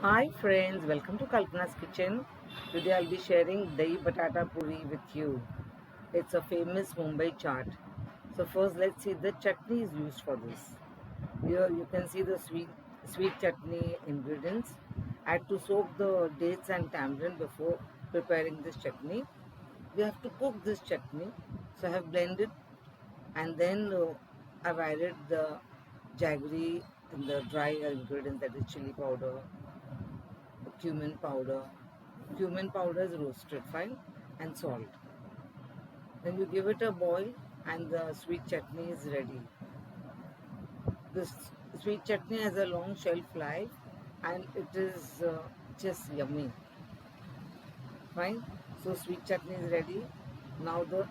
Hi friends, welcome to Kalpana's kitchen. Today I'll be sharing Dahi Batata Puri with you. It's a famous Mumbai chaat. So first let's see the chutney is used for this. Here you can see the sweet chutney ingredients. I had to soak the dates and tamarind before preparing this chutney. You have to cook this chutney. So I have blended and then I've added the jaggery in the dry ingredients, that is chili powder, cumin powder. Cumin powder is roasted fine, and salt. Then you give it a boil and the sweet chutney is ready. This sweet chutney has a long shelf life and it is just yummy. Fine. So sweet chutney is ready. Now the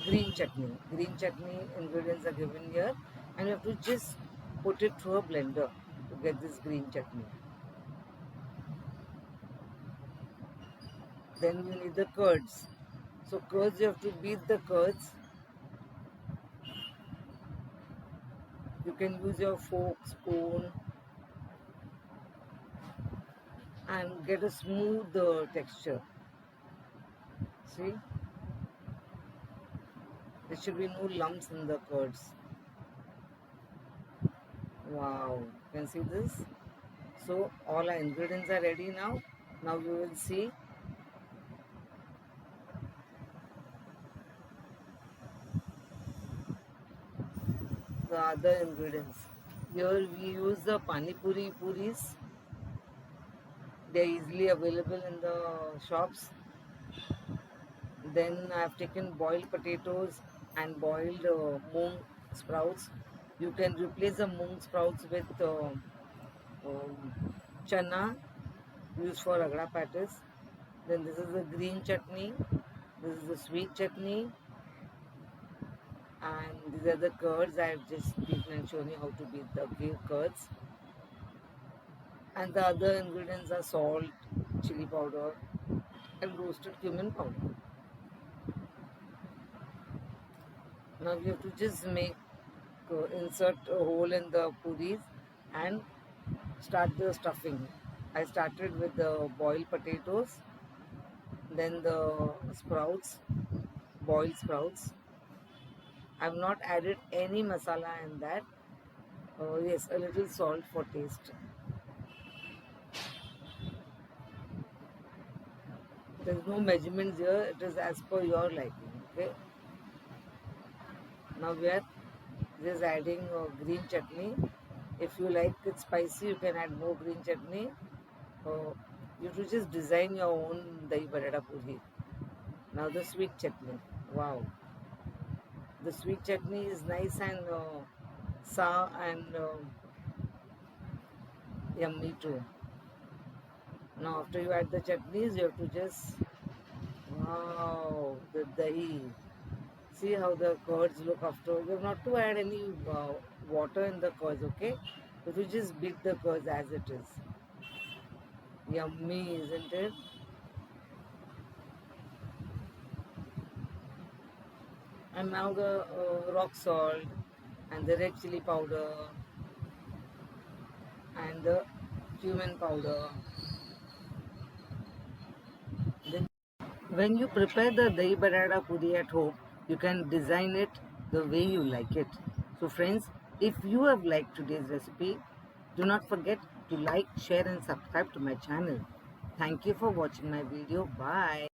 green chutney. Green chutney ingredients are given here and you have to just put it through a blender to get this green chutney. Then you need the curds. So curds, you have to beat the curds. You can use your fork, spoon and get a smooth texture. See, there should be no lumps in the curds. Wow, you can see this. So all our ingredients are ready now. Now you will see the other ingredients. Here we use the pani puri puris. They are easily available in the shops. Then I have taken boiled potatoes and boiled moong sprouts. You can replace the moong sprouts with chana used for ragda patties. Then this is the green chutney. This is the sweet chutney. And these are the curds. I have just beaten and shown you how to beat the curds. And the other ingredients are salt, chili powder, and roasted cumin powder. Now you have to just insert a hole in the puris and start the stuffing. I started with the boiled potatoes, then the sprouts, boiled sprouts. I have not added any masala in that. Yes, a little salt for taste. There is no measurements here. It is as per your liking. Okay. Now we are just adding green chutney. If you like it spicy, you can add more green chutney. You have to just design your own dahi batata puri. Now the sweet chutney. Wow. The sweet chutney is nice and sour and yummy too. Now after you add the chutneys, you have to just, wow, the dahi. See how the curds look after. You have not to add any water in the curds, okay? You have to just beat the curds as it is. Yummy, isn't it? And now the rock salt and the red chili powder and the cumin powder. Then when you prepare the dahi batata puri at home, you can design it the way you like it. So friends, if you have liked today's recipe, do not forget to like, share and subscribe to my channel. Thank you for watching my video. Bye.